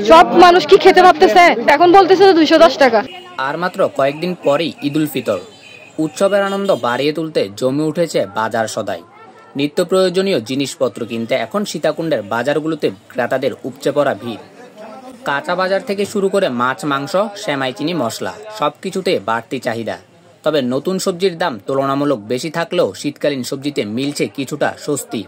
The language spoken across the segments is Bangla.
সব মানুষ কি খেতে পারতেছে? এখন বলতেছে 210 টাকা। আর মাত্র কয়েকদিন পরেই ঈদুল ফিতর। উৎসবের আনন্দ বাড়িয়ে তুলতে জমে উঠেছে বাজার সদাই। নিত্য প্রয়োজনীয় জিনিসপত্র কিনতে এখন সীতাকুণ্ডের বাজারগুলোতে ক্রেতাদের উপচে পড়া ভিড়। কাঁচা বাজার থেকে শুরু করে মাছ, মাংস, সেমাই, চিনি, মশলা সবকিছুতে বাড়তি চাহিদা। তবে নতুন সবজির দাম তুলনামূলক বেশি থাকলেও শীতকালীন সবজিতে মিলছে কিছুটা স্বস্তি।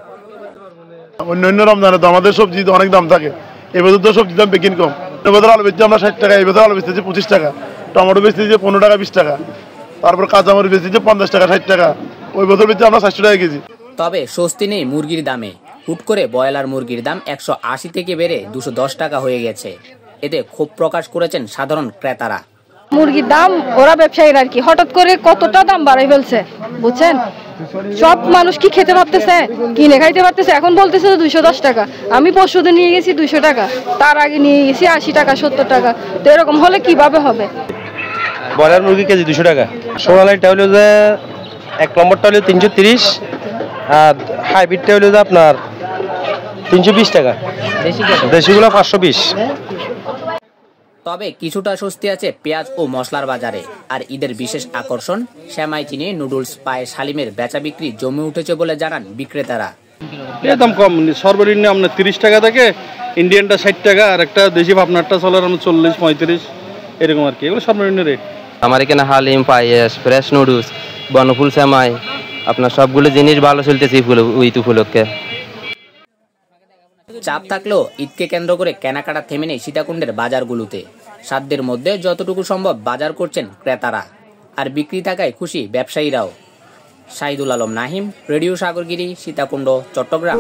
অন্যান্য রমজানে তো আমাদের সবজি অনেক দাম থাকে, এবার তো সবজির দাম বেশি কম। এবার আলু বেচছি আমরা 60 টাকা, এবার আলু বেচতেছি 25 টাকা, টমেটো বেচতেছি 15 টাকা 20 টাকা, তারপর কাঁচামরিচ বেচতেছি 50 টাকা 60 টাকা, ওই বোতল বেচছি আমরা 400 টাকা কেজি। তবে স্বস্তি নেই মুরগির দামে। হুট করে ব্রয়লার মুরগির দাম 180 থেকে বেড়ে 210 টাকা হয়ে গেছে। এতে ক্ষোভ প্রকাশ করেছেন সাধারণ ক্রেতারা। মুরগির দাম ওরা ব্যবসায়ীরা আর কি হঠাৎ করে কতটা দাম বাড়াই ফেলছে, বুঝছেন? সব মানুষ কি খেতে পারতেছে? কিনে খাইতে পারতেছে? এখন বলতেছে 210 টাকা। আমি পরশুদিন নিয়ে গেছি 200 টাকা, তার আগে নিয়ে গেছি 80 টাকা 70 টাকা। তো এরকম হলে কিভাবে হবে? ব্রয়লার মুরগি কেজি 200 টাকা, সোনালিটা হলো যে 1 নম্বরটা হলো 330, আর হাইব্রিডটা হলো যে আপনার 320 টাকা, দেশিগুলো 520। তবে কিছুটা স্বস্তি আছে পেঁয়াজ ও মশলার বাজারে। আর ঈদের বিশেষ আকর্ষণ সেমাই, চিনি, নুডলস, পায়েস, হালিমের বেচা বিক্রি জমে উঠেছে বলে জানান বিক্রেতারা। একদম কম, সর্বনিম্ন আপনার 30 টাকা থেকে ইন্ডিয়ানটা 60 টাকা, আর একটা দেশি ভাবনারটা চলে 40-35 এরকম আর কি। এগুলো সর্বনিম্ন রেট। আমার এখানে হালিম, পায়েস, ফ্রেশ নুডলস, বনফুল, সেমাই, আপনার সবগুলো জিনিস ভালো চলতেছে ঈদ উপলক্ষে। চাপ থাকলেও ঈদকে কেন্দ্র করে কেনাকাটা থেমে নেই সীতাকুণ্ডের বাজারগুলোতে। সাধ্যের মধ্যে যতটুকু সম্ভব বাজার করছেন ক্রেতারা, আর বিক্রি থাকায় খুশি ব্যবসায়ীরাও। শাহিদুল আলম নাহিম, রেডিও সাগরগিরি, সীতাকুণ্ড, চট্টগ্রাম।